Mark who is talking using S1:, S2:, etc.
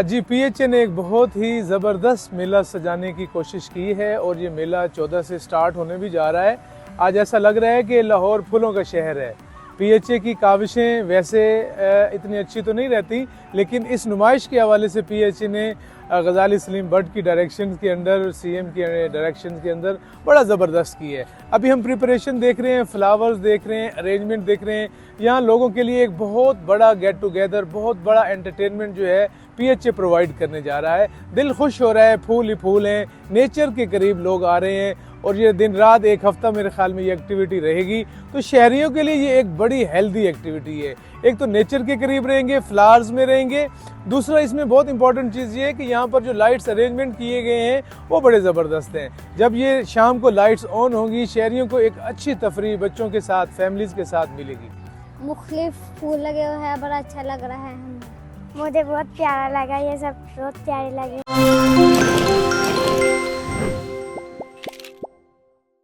S1: जी PHA ने एक बहुत ही ज़बरदस्त मेला सजाने की कोशिश की है और ये मेला 14 से स्टार्ट होने भी जा रहा है। आज ऐसा लग रहा है कि लाहौर फूलों का शहर है। पीएचए की काविशें वैसे इतनी अच्छी तो नहीं रहती, लेकिन इस नुमाइश के हवाले से पीएचए ने गजाली सलीम भट्ट की डायरेक्शन के अंदर, सीएम की डायरेक्शन के अंदर बड़ा ज़बरदस्त की है। अभी हम प्रिपरेशन देख रहे हैं, फ्लावर्स देख रहे हैं, अरेंजमेंट देख रहे हैं। यहाँ लोगों के लिए एक बहुत बड़ा गेट टुगेदर, बहुत बड़ा एंटरटेनमेंट जो है पीएचए प्रोवाइड करने जा रहा है। दिल खुश हो रहा है, फूल ही फूल हैं, नेचर के करीब लोग आ रहे हैं और ये दिन रात एक हफ्ता मेरे ख्याल में ये एक्टिविटी रहेगी। तो शहरियों के लिए ये एक बड़ी हेल्दी एक्टिविटी है। एक तो नेचर के करीब रहेंगे, फ्लावर्स में रहेंगे। दूसरा इसमें बहुत इंपॉर्टेंट चीज़ ये है कि यहाँ पर जो लाइट्स अरेंजमेंट किए गए हैं वो बड़े ज़बरदस्त हैं। जब ये शाम को लाइट्स ऑन होंगी, शहरियों को एक अच्छी तफरीह बच्चों के साथ, फैमिलीज़ के साथ मिलेगी।
S2: मुख्तलिफ फूल लगे हुए हैं, बड़ा अच्छा लग रहा है हमें। मुझे बहुत प्यारा लगा, ये सब बहुत प्यारे लगे।